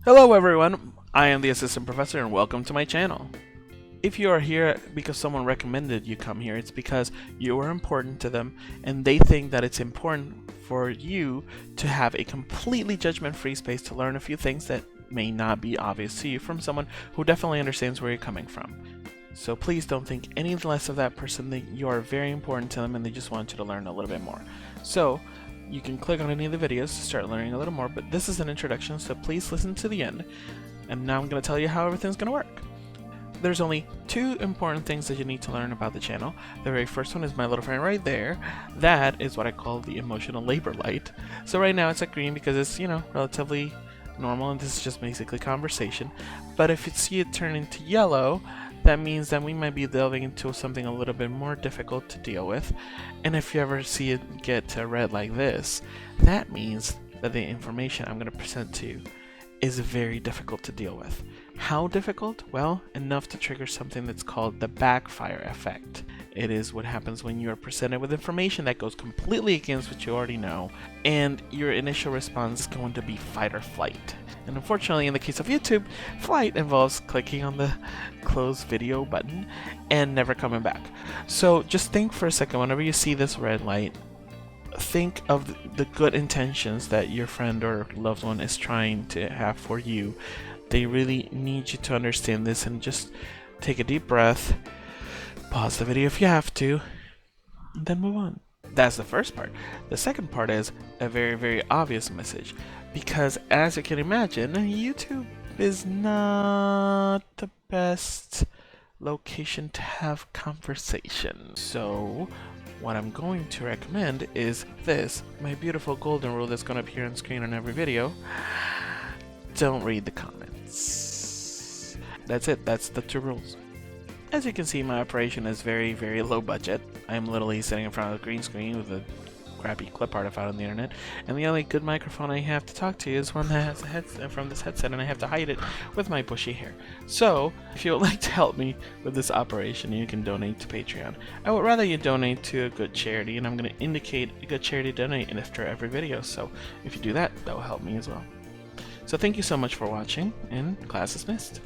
Hello everyone, I am the assistant professor and welcome to my channel. If you are here because someone recommended you come here, it's because you are important to them and they think that it's important for you to have a completely judgment-free space to learn a few things that may not be obvious to you from someone who definitely understands where you're coming from. So please don't think any less of that person. That you are very important to them and they just want you to learn a little bit more. So you can click on any of the videos to start learning a little more, but this is an introduction, so please listen to the end. And now I'm going to tell you how everything's going to work. There's only two important things that you need to learn about the channel. The very first one is my little friend right there. That is what I call the emotional labor light. So right now it's at green because it's, relatively normal and this is just basically conversation. But if you see it turn into yellow, that means that we might be delving into something a little bit more difficult to deal with. And if you ever see it get to red like this, that means that the information I'm going to present to you is very difficult to deal with. How difficult? Well, enough to trigger something that's called the backfire effect. It is what happens when you are presented with information that goes completely against what you already know, and your initial response is going to be fight or flight. And unfortunately, in the case of YouTube, flight involves clicking on the close video button and never coming back. So just think for a second, whenever you see this red light, think of the good intentions that your friend or loved one is trying to have for you. They really need you to understand this, and just take a deep breath, pause the video if you have to, and then move on. That's the first part. The second part is a very, very obvious message, because as you can imagine, YouTube is not the best location to have conversation. So what I'm going to recommend is this, my beautiful golden rule that's going to appear on screen on every video. Don't read the comments. That's it. That's the two rules. As you can see, my operation is very, very low budget. I am literally sitting in front of a green screen with a crappy clip art I found on the internet, and the only good microphone I have to talk to you is one that has a headset from this headset, and I have to hide it with my bushy hair. So, if you would like to help me with this operation, you can donate to Patreon. I would rather you donate to a good charity, and I'm going to indicate a good charity to donate after every video, so if you do that, that will help me as well. So thank you so much for watching, and class dismissed.